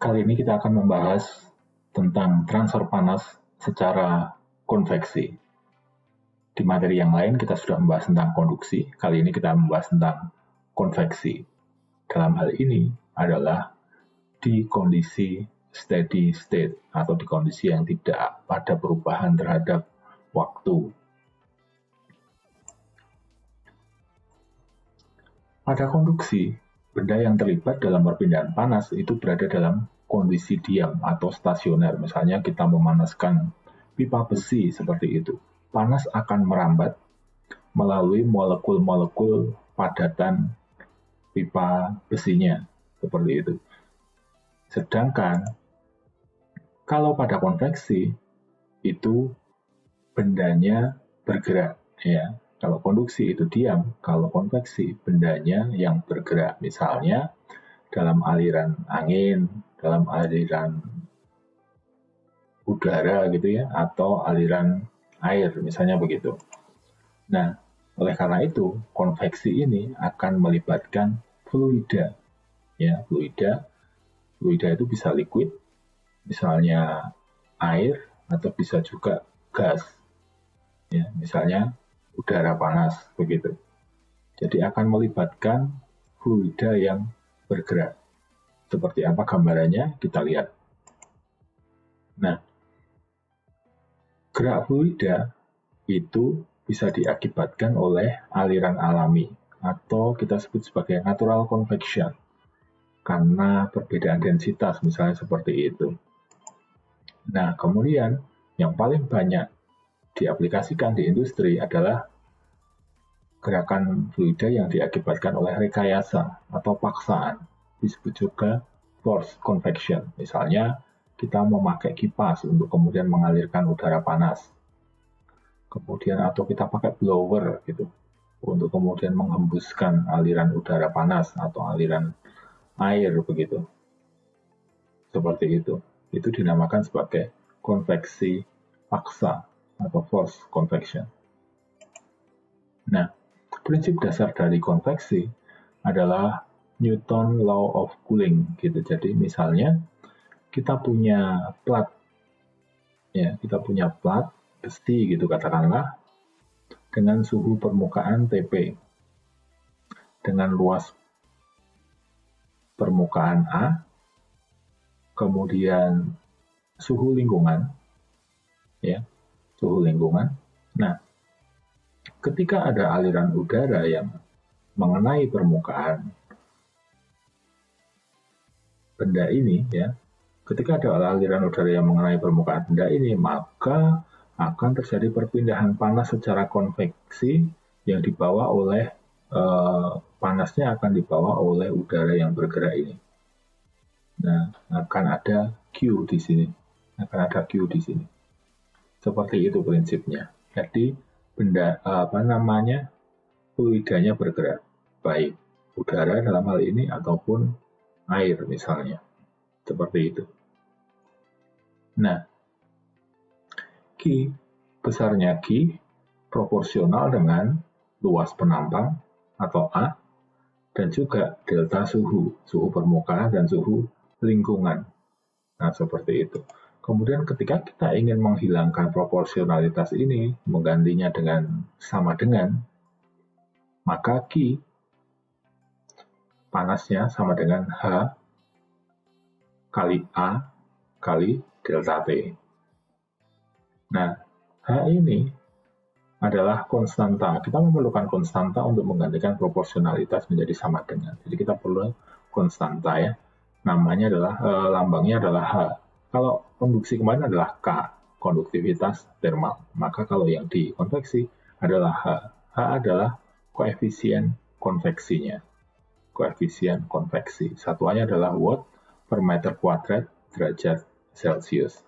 Kali ini kita akan membahas tentang transfer panas secara konveksi. Di materi yang lain kita sudah membahas tentang konduksi, kali ini kita membahas tentang konveksi. Dalam hal ini adalah di kondisi steady state atau di kondisi yang tidak ada perubahan terhadap waktu. Pada konduksi, benda yang terlibat dalam perpindahan panas itu berada dalam kondisi diam atau stasioner. Misalnya kita memanaskan pipa besi seperti itu. Panas akan merambat melalui molekul-molekul padatan pipa besinya, seperti itu. Sedangkan kalau pada konveksi itu bendanya bergerak, ya. Kalau konduksi itu diam, kalau konveksi bendanya yang bergerak. Misalnya dalam aliran angin, dalam aliran udara gitu ya, atau aliran air, misalnya begitu. Nah, oleh karena itu, konveksi ini akan melibatkan fluida. Ya, fluida itu bisa liquid, misalnya air, atau bisa juga gas. Ya, misalnya udara panas, begitu. Jadi akan melibatkan fluida yang bergerak. Seperti apa gambarannya? Kita lihat. Nah, gerak fluida itu bisa diakibatkan oleh aliran alami atau kita sebut sebagai natural convection karena perbedaan densitas, misalnya seperti itu. Nah, kemudian yang paling banyak diaplikasikan di industri adalah gerakan fluida yang diakibatkan oleh rekayasa atau paksaan, disebut juga force convection. Misalnya, kita memakai kipas untuk kemudian mengalirkan udara panas. Kemudian atau kita pakai blower gitu untuk kemudian menghembuskan aliran udara panas atau aliran air begitu. Seperti itu. Itu dinamakan sebagai konveksi paksa atau force convection. Nah, prinsip dasar dari konveksi adalah Newton Law of Cooling gitu. Jadi misalnya kita punya plat, ya kita punya plat besi gitu katakanlah dengan suhu permukaan Tp, dengan luas permukaan A, kemudian suhu lingkungan, ya suhu lingkungan. Nah, ketika ada aliran udara yang mengenai permukaan benda ini, ya, ketika ada aliran udara yang mengenai permukaan benda ini, maka akan terjadi perpindahan panas secara konveksi yang dibawa oleh panasnya akan dibawa oleh udara yang bergerak ini. Nah, akan ada Q di sini, Seperti itu prinsipnya. Jadi benda fluidanya bergerak, baik udara dalam hal ini ataupun air misalnya, seperti itu. Nah, Q, besarnya Q proporsional dengan luas penampang atau A, dan juga delta suhu permukaan dan suhu lingkungan. Nah, seperti itu. Kemudian ketika kita ingin menghilangkan proporsionalitas ini, menggantinya dengan sama dengan, maka Q panasnya sama dengan H kali A kali delta T. Nah, H ini adalah konstanta. Kita memerlukan konstanta untuk menggantikan proporsionalitas menjadi sama dengan. Jadi kita perlu konstanta ya. Namanya adalah, lambangnya adalah H. Kalau konduksi kemarin adalah K, konduktivitas thermal. Maka kalau yang di konveksi adalah H. H adalah koefisien konveksinya. Koefisien konveksi. Satuannya adalah watt per meter kuadrat derajat Celcius.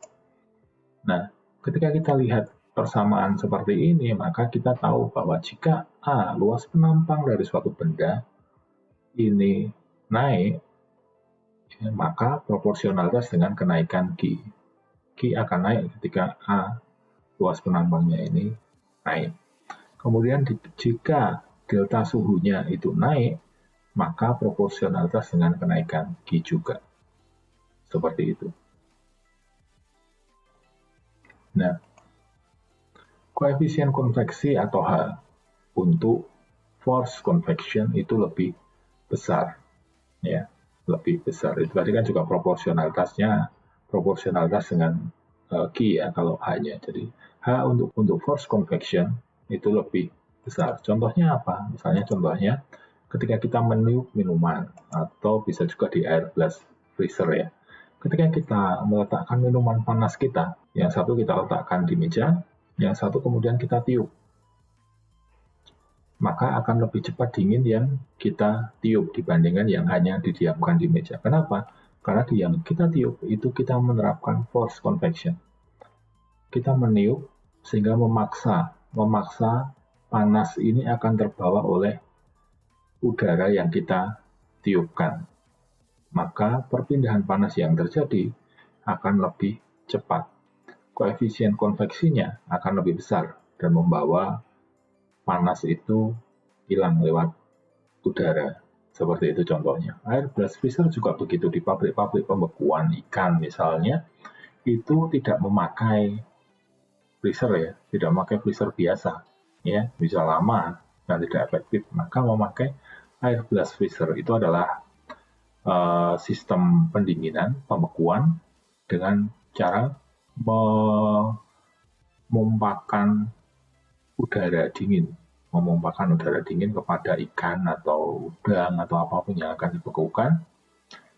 Nah, ketika kita lihat persamaan seperti ini, maka kita tahu bahwa jika A, luas penampang dari suatu benda, ini naik, maka proporsionalitas dengan kenaikan Q. Q akan naik ketika A, luas penampangnya ini naik. Kemudian jika delta suhunya itu naik, maka proporsionalitas dengan kenaikan Q juga. seperti itu. Nah, koefisien konveksi atau H untuk force convection itu lebih besar, ya, lebih besar. Itu tadi kan juga proporsionalitas dengan Q ya kalau H-nya. Jadi H untuk force convection itu lebih besar. Contohnya apa? Misalnya contohnya ketika kita meniup minuman atau bisa juga di air blast freezer ya. Ketika kita meletakkan minuman panas kita, yang satu kita letakkan di meja, yang satu kemudian kita tiup. Maka akan lebih cepat dingin yang kita tiup dibandingkan yang hanya didiamkan di meja. Kenapa? Karena di yang kita tiup itu kita menerapkan force convection. Kita meniup sehingga memaksa panas ini akan terbawa oleh udara yang kita tiupkan. Maka perpindahan panas yang terjadi akan lebih cepat. Koefisien konveksinya akan lebih besar dan membawa panas itu hilang lewat udara. Seperti itu contohnya. Air blast freezer juga begitu di pabrik-pabrik pembekuan ikan misalnya, itu tidak memakai freezer ya, tidak memakai freezer biasa. Ya, bisa lama dan tidak efektif. Maka memakai air blast freezer itu adalah sistem pendinginan, pembekuan dengan cara memompakan udara dingin kepada ikan atau udang atau apapun yang akan dibekukan,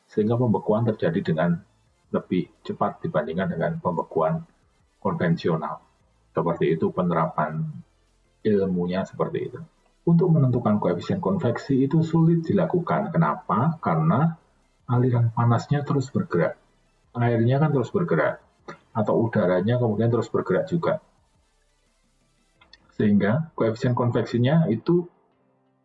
sehingga pembekuan terjadi dengan lebih cepat dibandingkan dengan pembekuan konvensional. Seperti itu penerapan ilmunya seperti itu. Untuk menentukan koefisien konveksi itu sulit dilakukan. Kenapa? Karena aliran panasnya terus bergerak. Airnya kan terus bergerak. Atau udaranya kemudian terus bergerak juga. Sehingga koefisien konveksinya itu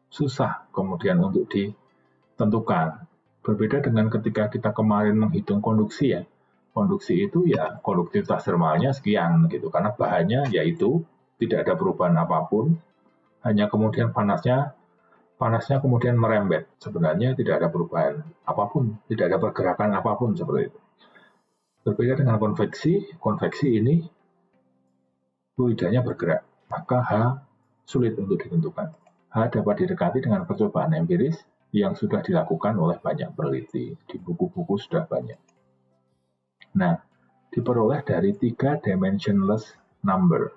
susah kemudian untuk ditentukan. Berbeda dengan ketika kita kemarin menghitung konduksi ya. Konduksi itu ya konduktivitas termalnya sekian gitu. Karena bahannya yaitu tidak ada perubahan apapun. Hanya kemudian panasnya kemudian merembet. Sebenarnya tidak ada perubahan apapun, tidak ada pergerakan apapun seperti itu. Berbeda dengan konveksi ini fluidanya bergerak, maka H sulit untuk ditentukan. H dapat didekati dengan percobaan empiris yang sudah dilakukan oleh banyak peneliti. Di buku-buku sudah banyak. Nah, diperoleh dari 3 dimensionless number.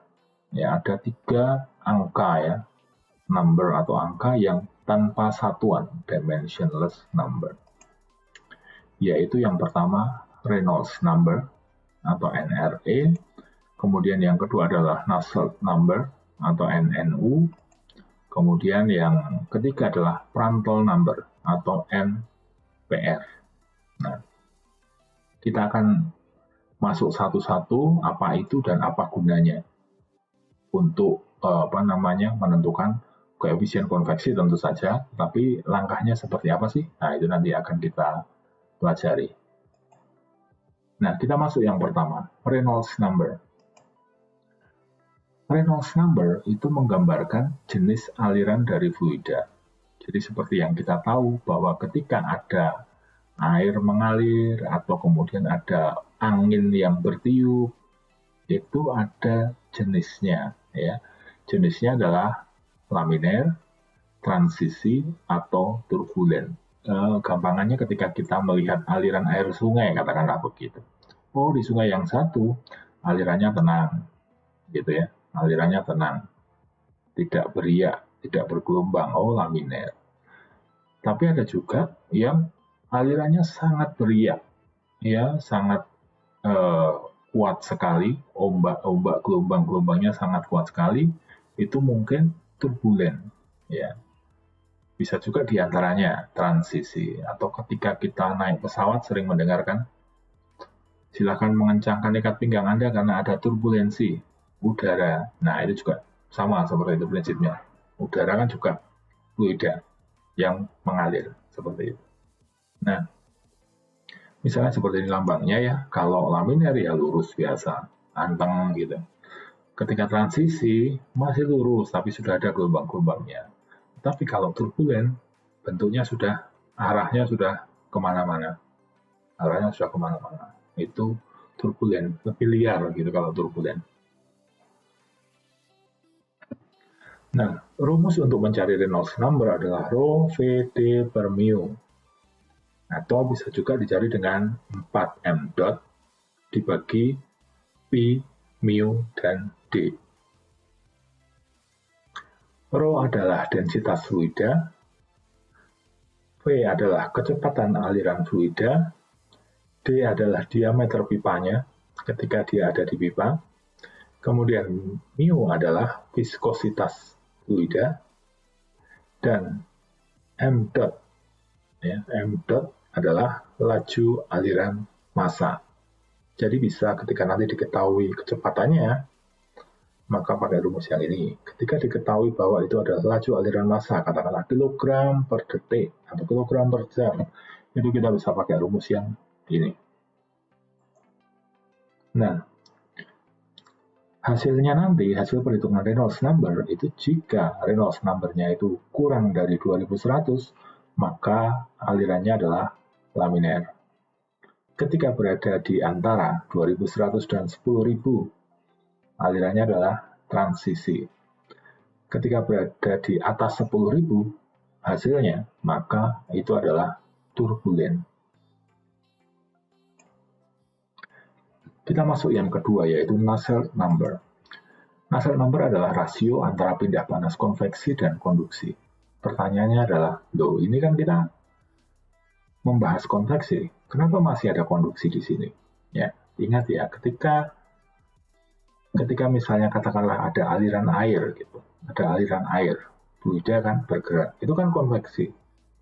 Ya, ada 3 angka ya. Number atau angka yang tanpa satuan, dimensionless number. Yaitu yang pertama Reynolds number atau NRE, kemudian yang kedua adalah Nusselt number atau NNU, kemudian yang ketiga adalah Prandtl number atau NPR. Nah, kita akan masuk satu-satu apa itu dan apa gunanya untuk menentukan koefisien konveksi tentu saja, tapi langkahnya seperti apa sih? Nah, itu nanti akan kita pelajari. Nah, kita masuk yang pertama, Reynolds number. Reynolds number itu menggambarkan jenis aliran dari fluida. Jadi seperti yang kita tahu bahwa ketika ada air mengalir atau kemudian ada angin yang bertiup, itu ada jenisnya ya. Jenisnya adalah laminer, transisi, atau turbulen. Gampangannya ketika kita melihat aliran air sungai, katakanlah begitu. Oh, di sungai yang satu, alirannya tenang, gitu ya. Alirannya tenang, tidak beriak, tidak bergelombang. Oh, laminer. Tapi ada juga yang alirannya sangat beriak, ya, sangat kuat sekali, ombak gelombangnya sangat kuat sekali. Itu mungkin turbulen, ya. Bisa juga diantaranya transisi, atau ketika kita naik pesawat sering mendengarkan, silakan mengencangkan ikat pinggang Anda karena ada turbulensi udara. Nah, itu juga sama seperti itu prinsipnya. Udara kan juga fluida yang mengalir seperti itu. Nah, misalnya seperti ini lambangnya ya, kalau laminer ya lurus biasa, anteng gitu. Ketika transisi masih lurus tapi sudah ada gelombang-gelombangnya. Tapi kalau turbulen, bentuknya arahnya sudah kemana-mana. arahnya sudah kemana-mana. Itu turbulen, lebih liar gitu kalau turbulen. Nah, rumus untuk mencari Reynolds number adalah rho VD per mu. Atau bisa juga dicari dengan 4m dot dibagi P, mu, dan D. Rho adalah densitas fluida, V adalah kecepatan aliran fluida, D adalah diameter pipanya ketika dia ada di pipa, kemudian mu adalah viskositas fluida, dan m dot, m dot adalah laju aliran massa. Jadi bisa ketika nanti diketahui kecepatannya, maka pakai rumus yang ini. Ketika diketahui bahwa itu adalah laju aliran massa, katakanlah kilogram per detik atau kilogram per jam, itu kita bisa pakai rumus yang ini. Nah, hasilnya nanti, hasil perhitungan Reynolds number, itu jika Reynolds number-nya itu kurang dari 2100, maka alirannya adalah laminer. Ketika berada di antara 2100 dan 10.000, alirannya adalah transisi. Ketika berada di atas 10.000, hasilnya, maka itu adalah turbulen. Kita masuk yang kedua, yaitu Nusselt number. Nusselt number adalah rasio antara pindah panas konveksi dan konduksi. Pertanyaannya adalah, loh ini kan kita membahas konveksi, kenapa masih ada konduksi di sini? Ya, ingat ya, ketika misalnya katakanlah ada aliran air gitu, ada aliran air, fluida kan bergerak, itu kan konveksi,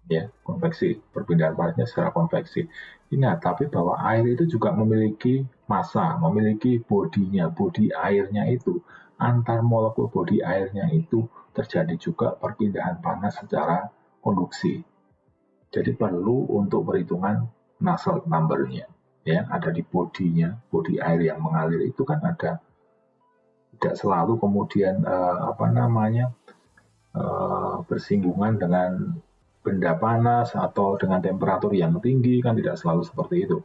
ya, konveksi, perpindahan panasnya secara konveksi. Ingat, tapi bahwa air itu juga memiliki massa, memiliki bodinya, bodi airnya itu, antar molekul bodi airnya itu terjadi juga perpindahan panas secara konduksi. Jadi perlu untuk perhitungan Nusselt number-nya, ya, ada di bodinya, bodi air yang mengalir itu kan ada. Tidak selalu kemudian bersinggungan dengan benda panas atau dengan temperatur yang tinggi, kan tidak selalu seperti itu.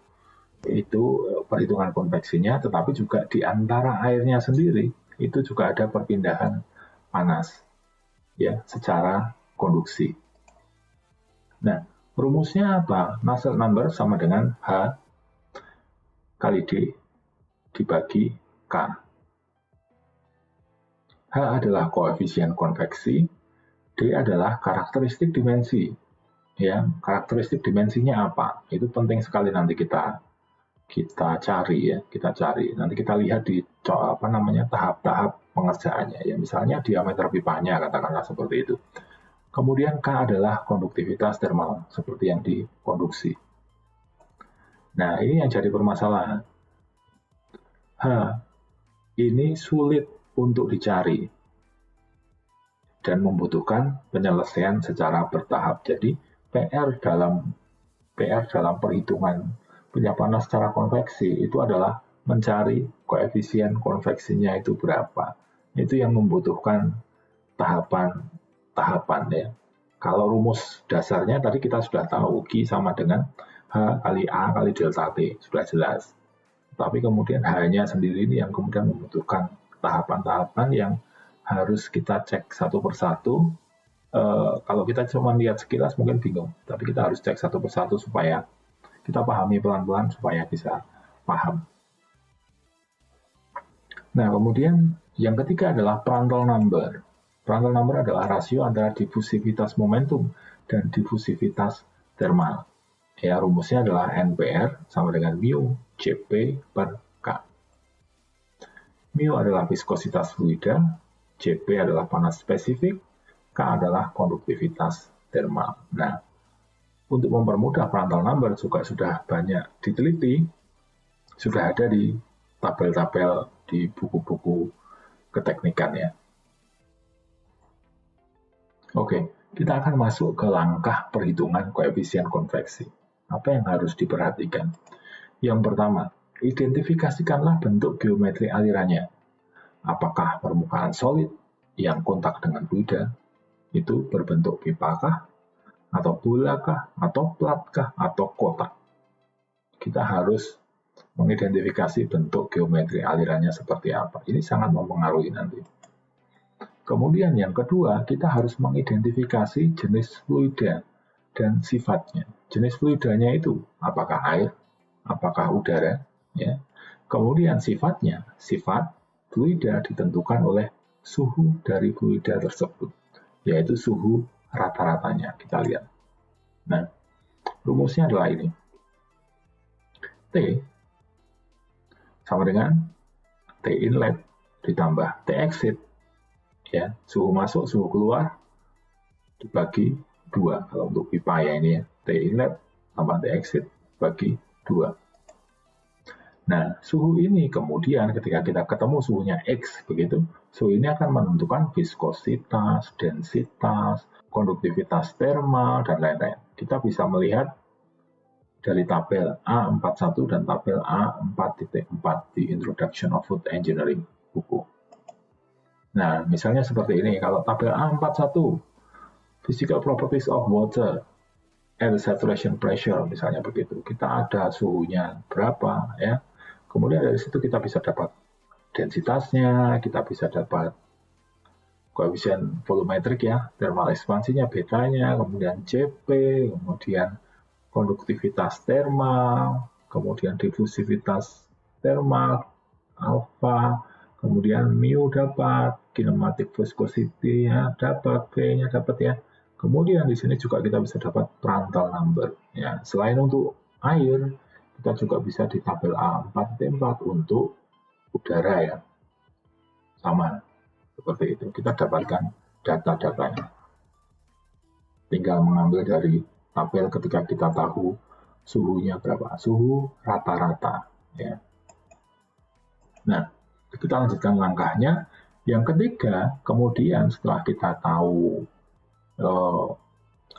Itu perhitungan konveksinya, tetapi juga di antara airnya sendiri itu juga ada perpindahan panas, ya, secara konduksi. Nah, rumusnya apa? Nusselt number sama dengan H kali D dibagi K. H adalah koefisien konveksi, D adalah karakteristik dimensi. Ya, karakteristik dimensinya apa? Itu penting sekali nanti kita cari ya, Nanti kita lihat di tahap-tahap pengerjaannya ya. Misalnya diameter pipanya katakanlah seperti itu. Kemudian K adalah konduktivitas termal seperti yang di konduksi. Nah, ini yang jadi permasalahan. H ini sulit untuk dicari dan membutuhkan penyelesaian secara bertahap. Jadi PR dalam perhitungan pindah panas secara konveksi itu adalah mencari koefisien konveksinya itu berapa. Itu yang membutuhkan tahapan ya. Kalau rumus dasarnya tadi kita sudah tahu, Q sama dengan H kali A kali delta T, sudah jelas. Tapi kemudian H-nya sendiri ini yang kemudian membutuhkan tahapan-tahapan yang harus kita cek satu persatu. Kalau kita cuma lihat sekilas mungkin bingung, tapi kita harus cek satu persatu supaya kita pahami pelan-pelan supaya bisa paham. Nah, kemudian yang ketiga adalah Prandtl number. Prandtl number adalah rasio antara difusivitas momentum dan difusivitas thermal. Ya, rumusnya adalah NPR sama dengan mu Cp per K. Mu adalah viskositas fluida, Cp adalah panas spesifik, K adalah konduktivitas thermal. Nah, untuk mempermudah Prandtl number juga sudah banyak diteliti, sudah ada di tabel-tabel di buku-buku keteknikan ya. Oke, kita akan masuk ke langkah perhitungan koefisien konveksi. Apa yang harus diperhatikan? Yang pertama, identifikasikanlah bentuk geometri alirannya. Apakah permukaan solid yang kontak dengan fluida itu berbentuk pipa kah, atau bola kah, atau plat kah, atau kotak. kita harus mengidentifikasi bentuk geometri alirannya seperti apa. Ini sangat mempengaruhi nanti. Kemudian yang kedua, kita harus mengidentifikasi jenis fluida dan sifatnya. Jenis fluidanya itu apakah air, apakah udara, ya. Kemudian sifatnya, sifat fluida ditentukan oleh suhu dari fluida tersebut, yaitu suhu rata-ratanya. Kita lihat. Nah, rumusnya adalah ini. T sama dengan T inlet ditambah T exit, ya, suhu masuk, suhu keluar dibagi 2. Kalau untuk pipa ya ini ya, T inlet tambah T exit bagi 2. Nah, suhu ini kemudian ketika kita ketemu suhunya X, begitu, suhu ini akan menentukan viskositas, densitas, konduktivitas termal, dan lain-lain. Kita bisa melihat dari tabel A41 dan tabel A4.4 di Introduction of Food Engineering buku. Nah, misalnya seperti ini. Kalau tabel A41, Physical Properties of Water at Saturation Pressure, misalnya begitu. Kita ada suhunya berapa, ya. Kemudian dari situ kita bisa dapat densitasnya, kita bisa dapat koefisien volumetrik ya, thermal ekspansinya, betanya, kemudian Cp, kemudian konduktivitas termal, kemudian difusivitas termal, alfa, kemudian mu dapat, kinematic viscosity ya, dapat, V-nya dapat ya. Kemudian di sini juga kita bisa dapat Prandtl number ya. Selain untuk air, kita juga bisa di tabel A4.4 untuk udara ya. Sama seperti itu. Kita dapatkan data-datanya. Tinggal mengambil dari tabel ketika kita tahu suhunya berapa, suhu rata-rata ya. Nah, kita lanjutkan langkahnya. Yang ketiga, kemudian setelah kita tahu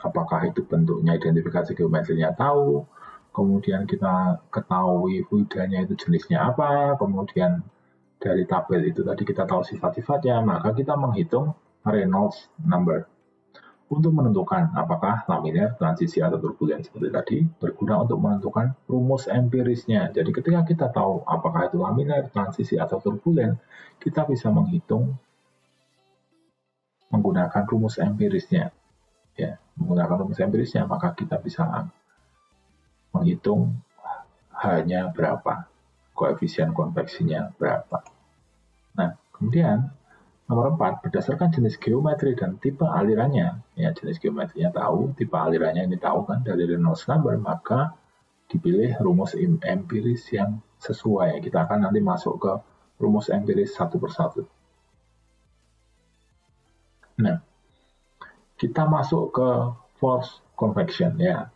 apakah itu bentuknya, identifikasi geometrinya tahu, kemudian kita ketahui fluidanya itu jenisnya apa, kemudian dari tabel itu tadi kita tahu sifat-sifatnya, maka kita menghitung Reynolds number untuk menentukan apakah laminar, transisi, atau turbulen seperti tadi, berguna untuk menentukan rumus empirisnya. Jadi ketika kita tahu apakah itu laminar, transisi, atau turbulen, kita bisa menghitung menggunakan rumus empirisnya. Ya, menggunakan rumus empirisnya, maka kita bisa menghitung H-nya berapa, koefisien konveksinya berapa. Nah, kemudian nomor 4, berdasarkan jenis geometri dan tipe alirannya, ya jenis geometrinya tahu, tipe alirannya ini tahu kan dari Reynolds number, maka dipilih rumus empiris yang sesuai. Kita akan nanti masuk ke rumus empiris satu persatu. Nah, kita masuk ke force convection ya,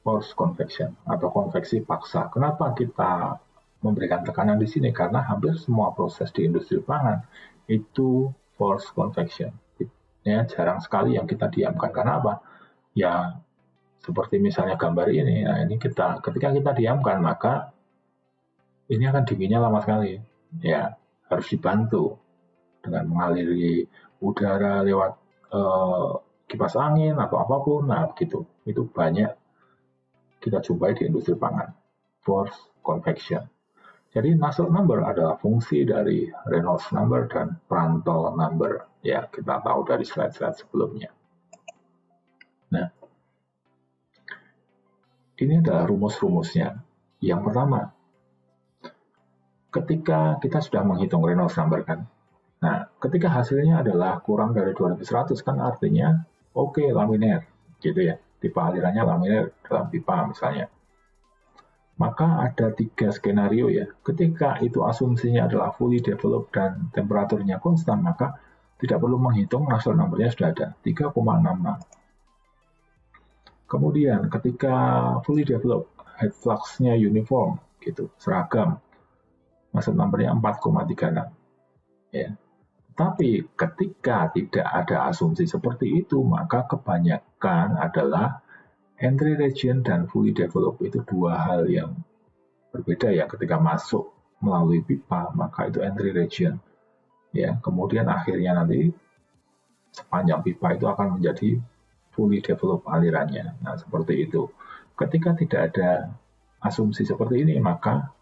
force convection atau konveksi paksa. Kenapa kita memberikan tekanan di sini? Karena hampir semua proses di industri pangan itu force convection. Ya, jarang sekali yang kita diamkan. Karena apa? Ya, seperti misalnya gambar ini. Nah, ini ketika kita diamkan, maka ini akan dinginnya lama sekali. Ya, harus dibantu dengan mengaliri udara lewat kipas angin atau apapun. Nah, begitu. Itu banyak kita jumpai di industri pangan. Force convection. Jadi Nusselt number adalah fungsi dari Reynolds number dan Prandtl number. Ya, kita tahu dari slide-slide sebelumnya. Nah, ini adalah rumus-rumusnya. Yang pertama, ketika kita sudah menghitung Reynolds number kan, nah, ketika hasilnya adalah kurang dari 2100 kan artinya oke, laminar, gitu ya. Tipe alirannya laminar dalam pipa misalnya. Maka ada 3 skenario ya. Ketika itu asumsinya adalah fully developed dan temperaturnya konstan, maka tidak perlu menghitung, Nusselt number-nya sudah ada, 3,66. Kemudian ketika fully developed, head flux-nya uniform, gitu, seragam, Nusselt number-nya 4,36. Ya. Tapi ketika tidak ada asumsi seperti itu, maka kebanyakan adalah entry region dan fully developed itu dua hal yang berbeda ya. Ketika masuk melalui pipa, maka itu entry region. Ya, kemudian akhirnya nanti sepanjang pipa itu akan menjadi fully developed alirannya. Nah, seperti itu. Ketika tidak ada asumsi seperti ini, maka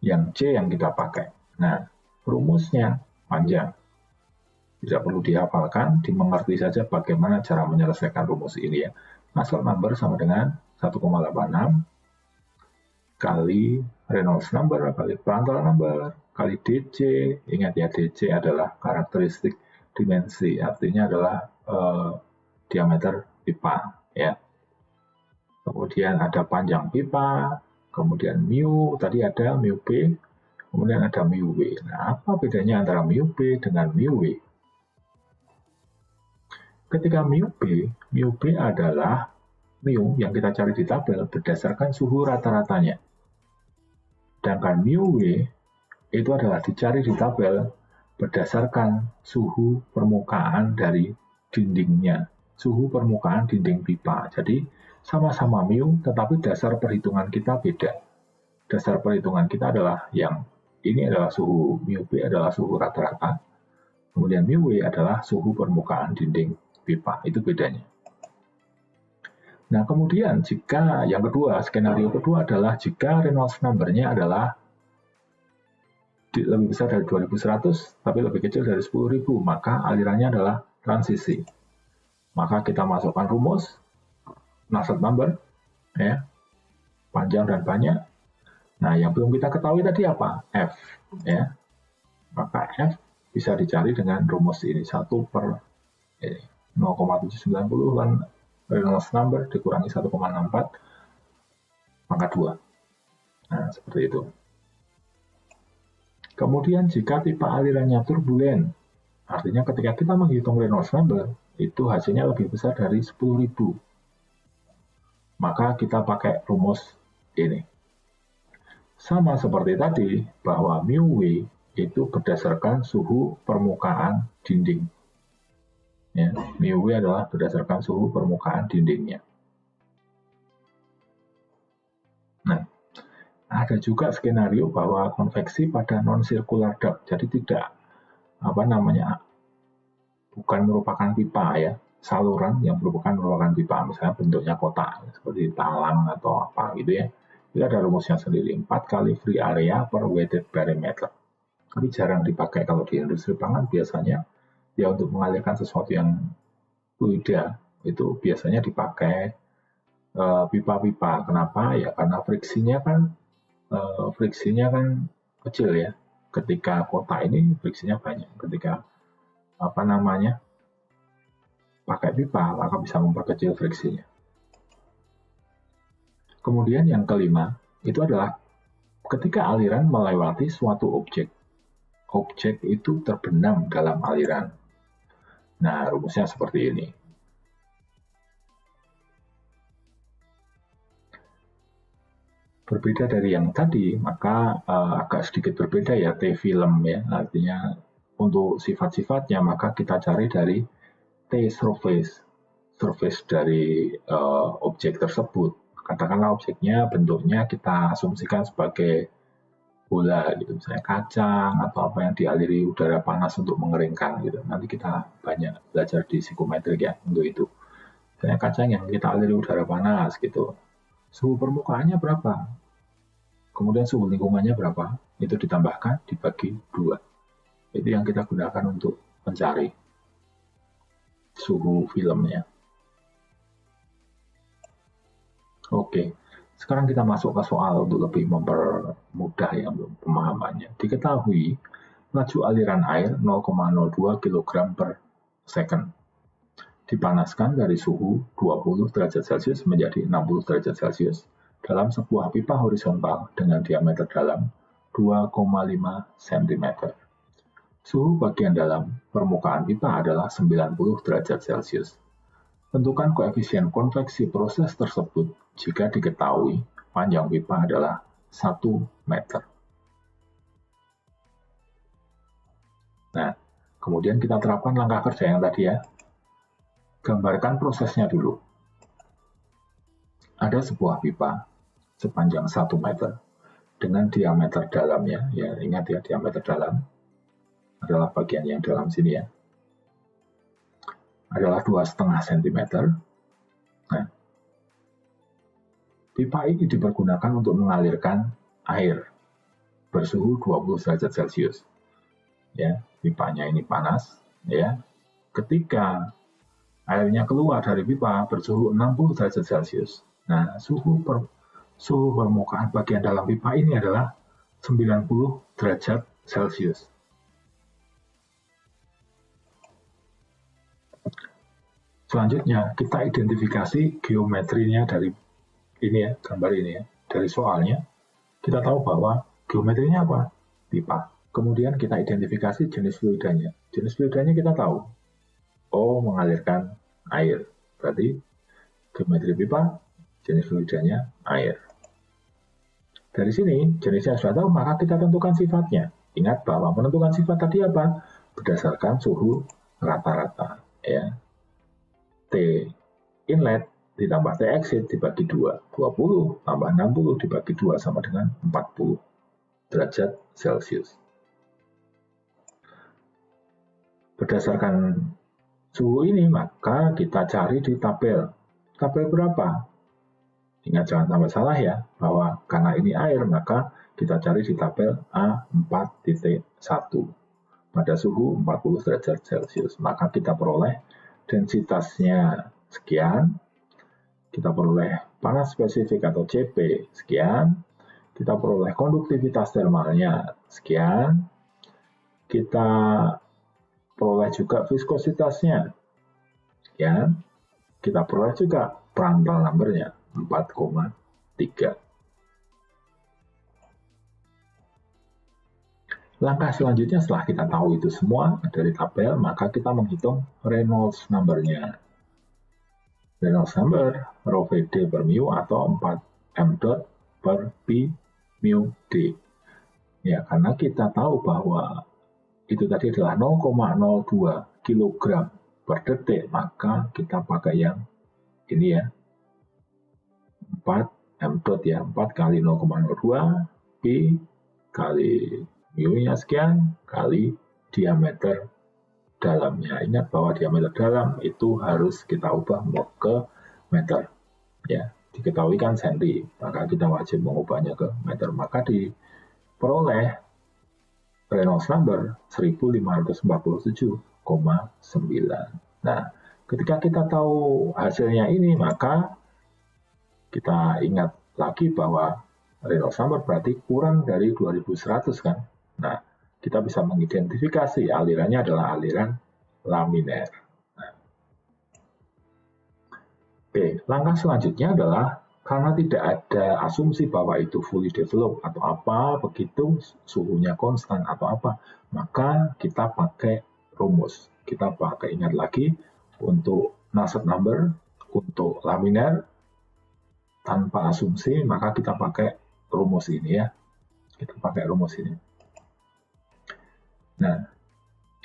yang C yang kita pakai. Nah, rumusnya panjang. Tidak perlu dihafalkan, dimengerti saja bagaimana cara menyelesaikan rumus ini ya. Nusselt number sama dengan 1,86 kali Reynolds number kali Prandtl number kali DC. Ingat ya, DC adalah karakteristik dimensi, artinya adalah diameter pipa ya. Kemudian ada panjang pipa, kemudian mu, tadi ada mu P, kemudian ada mu W. Nah, apa bedanya antara mu P dengan mu W? Ketika mu P adalah mu yang kita cari di tabel berdasarkan suhu rata-ratanya. Sedangkan mu W itu adalah dicari di tabel berdasarkan suhu permukaan dari dindingnya, suhu permukaan dinding pipa. Jadi sama-sama mu, tetapi dasar perhitungan kita beda. Dasar perhitungan kita adalah yang ini adalah suhu mu P adalah suhu rata-rata, kemudian mu W adalah suhu permukaan dinding pipa. Itu bedanya. Nah, kemudian jika yang kedua, skenario kedua adalah jika Reynolds number-nya adalah lebih besar dari 2100 tapi lebih kecil dari 10.000, maka alirannya adalah transisi. Maka kita masukkan rumus Nusselt number ya, panjang dan banyak. Nah, yang belum kita ketahui tadi apa? F ya. Maka F bisa dicari dengan rumus ini 1 per 0,790 dan Reynolds number dikurangi 1,64 maka 2. Nah, seperti itu. Kemudian jika pipa alirannya turbulen, artinya ketika kita menghitung Reynolds number, itu hasilnya lebih besar dari 10.000. Maka kita pakai rumus ini. Sama seperti tadi, bahwa mu W itu berdasarkan suhu permukaan dinding. Ya, mu W adalah berdasarkan suhu permukaan dindingnya. Nah, ada juga skenario bahwa konveksi pada non-circular duct, jadi tidak bukan merupakan pipa ya, saluran yang merupakan pipa, misalnya bentuknya kotak seperti talang atau apa gitu ya. Itu ada rumusnya sendiri, 4 kali free area per weighted perimeter. Tapi jarang dipakai kalau di industri pangan, biasanya ya untuk mengalirkan sesuatu yang fluida itu biasanya dipakai pipa-pipa. Kenapa? Ya karena friksinya kan kecil ya. Ketika kotak ini friksinya banyak. Ketika pakai pipa, maka bisa memperkecil friksinya. Kemudian yang kelima, itu adalah ketika aliran melewati suatu objek. Objek itu terbenam dalam aliran. Nah, rumusnya seperti ini. Berbeda dari yang tadi, maka agak sedikit berbeda ya T-film ya. Artinya untuk sifat-sifatnya, maka kita cari dari T-surface. Surface dari objek tersebut. Katakanlah objeknya bentuknya kita asumsikan sebagai bola gitu, misalnya kacang atau apa yang dialiri udara panas untuk mengeringkan gitu. Nanti kita banyak belajar di psikometrik ya untuk itu. Misalnya kacang yang kita aliri udara panas gitu. Suhu permukaannya berapa? Kemudian suhu lingkungannya berapa? Itu ditambahkan dibagi 2. Itu yang kita gunakan untuk mencari suhu filmnya. Oke, sekarang kita masuk ke soal untuk lebih mempermudah ya pemahamannya. Diketahui laju aliran air 0,02 kg per second. Dipanaskan dari suhu 20 derajat Celcius menjadi 60 derajat Celcius dalam sebuah pipa horizontal dengan diameter dalam 2,5 cm. Suhu bagian dalam permukaan pipa adalah 90 derajat Celcius. Tentukan koefisien konveksi proses tersebut jika diketahui panjang pipa adalah 1 meter. Nah, kemudian kita terapkan langkah kerja yang tadi ya. Gambarkan prosesnya dulu. Ada sebuah pipa sepanjang 1 meter dengan diameter dalamnya, ya ingat ya diameter dalam adalah bagian yang dalam sini ya, adalah 2,5 cm. Nah, Pipa ini dipergunakan untuk mengalirkan air bersuhu 20 derajat Celcius. Ya, pipanya ini panas, ya. Ketika airnya keluar dari pipa bersuhu 60 derajat Celcius. Nah, suhu permukaan bagian dalam pipa ini adalah 90 derajat Celcius. Selanjutnya, kita identifikasi geometrinya dari ini ya, gambar ini ya. Dari soalnya, kita tahu bahwa geometrinya apa? Pipa. Kemudian kita identifikasi jenis fluidanya. Jenis fluidanya kita tahu. Oh, mengalirkan air. Berarti geometri pipa, jenis fluidanya air. Dari sini, jenisnya sudah tahu, maka kita tentukan sifatnya. Ingat bahwa menentukan sifat tadi apa? Berdasarkan suhu rata-rata. Ya. T inlet ditambah T exit dibagi 2. 20 tambah 60 dibagi 2 sama dengan 40 derajat Celcius. Berdasarkan suhu ini, maka kita cari di tabel. Tabel berapa? Ingat jangan sampai salah ya, bahwa karena ini air, maka kita cari di tabel A4.1 pada suhu 40 derajat Celcius. Maka kita peroleh densitasnya sekian, kita peroleh panas spesifik atau CP sekian, kita peroleh konduktivitas termalnya sekian, kita peroleh juga viskositasnya sekian, kita peroleh juga Prandtl number-nya 4,3. Langkah selanjutnya setelah kita tahu itu semua dari tabel, maka kita menghitung Reynolds number-nya. Reynolds number rho VD per mu atau 4 m dot per pi mu d. Ya, karena kita tahu bahwa itu tadi adalah 0,02 kg per detik, maka kita pakai yang ini ya, 4 m dot ya, 4 kali 0,02 pi kali mu-nya sekian kali diameter dalamnya. Ingat bahwa diameter dalam itu harus kita ubah ke meter. Ya, diketahui kan senti, maka kita wajib mengubahnya ke meter. Maka diperoleh Reynolds number 1547,9. Nah, ketika kita tahu hasilnya ini, maka kita ingat lagi bahwa Reynolds number berarti kurang dari 2100 kan. Nah, kita bisa mengidentifikasi alirannya adalah aliran laminer. Nah. Oke, langkah selanjutnya adalah karena tidak ada asumsi bahwa itu fully developed atau apa, begitu suhunya konstan atau apa, maka kita pakai rumus. Kita pakai, ingat lagi, untuk Nusselt number, untuk laminer, tanpa asumsi, maka kita pakai rumus ini ya. Kita pakai rumus ini. Nah,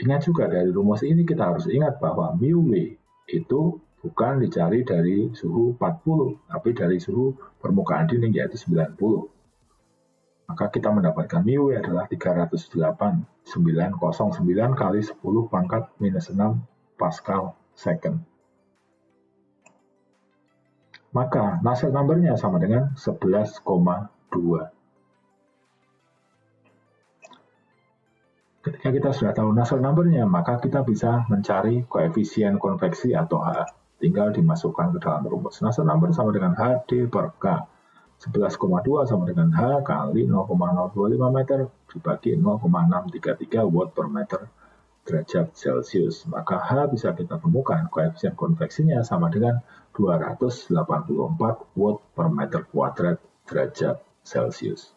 ingat juga dari rumus ini kita harus ingat bahwa mu W itu bukan dicari dari suhu 40, tapi dari suhu permukaan dinding yaitu 90. Maka kita mendapatkan mu W adalah 308,909 kali 10 pangkat minus 6 Pascal second. Maka Nusselt number-nya sama dengan 11,2. Ketika kita sudah tahu Nusselt number-nya, maka kita bisa mencari koefisien konveksi atau H. Tinggal dimasukkan ke dalam rumus. Nusselt number sama dengan H D per K. 11,2 sama dengan H kali 0,025 meter dibagi 0,633 watt per meter derajat Celcius. Maka H bisa kita temukan koefisien konveksinya sama dengan 284 watt per meter kuadrat derajat Celcius.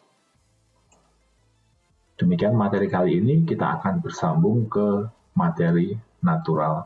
Demikian materi kali ini, kita akan bersambung ke materi natural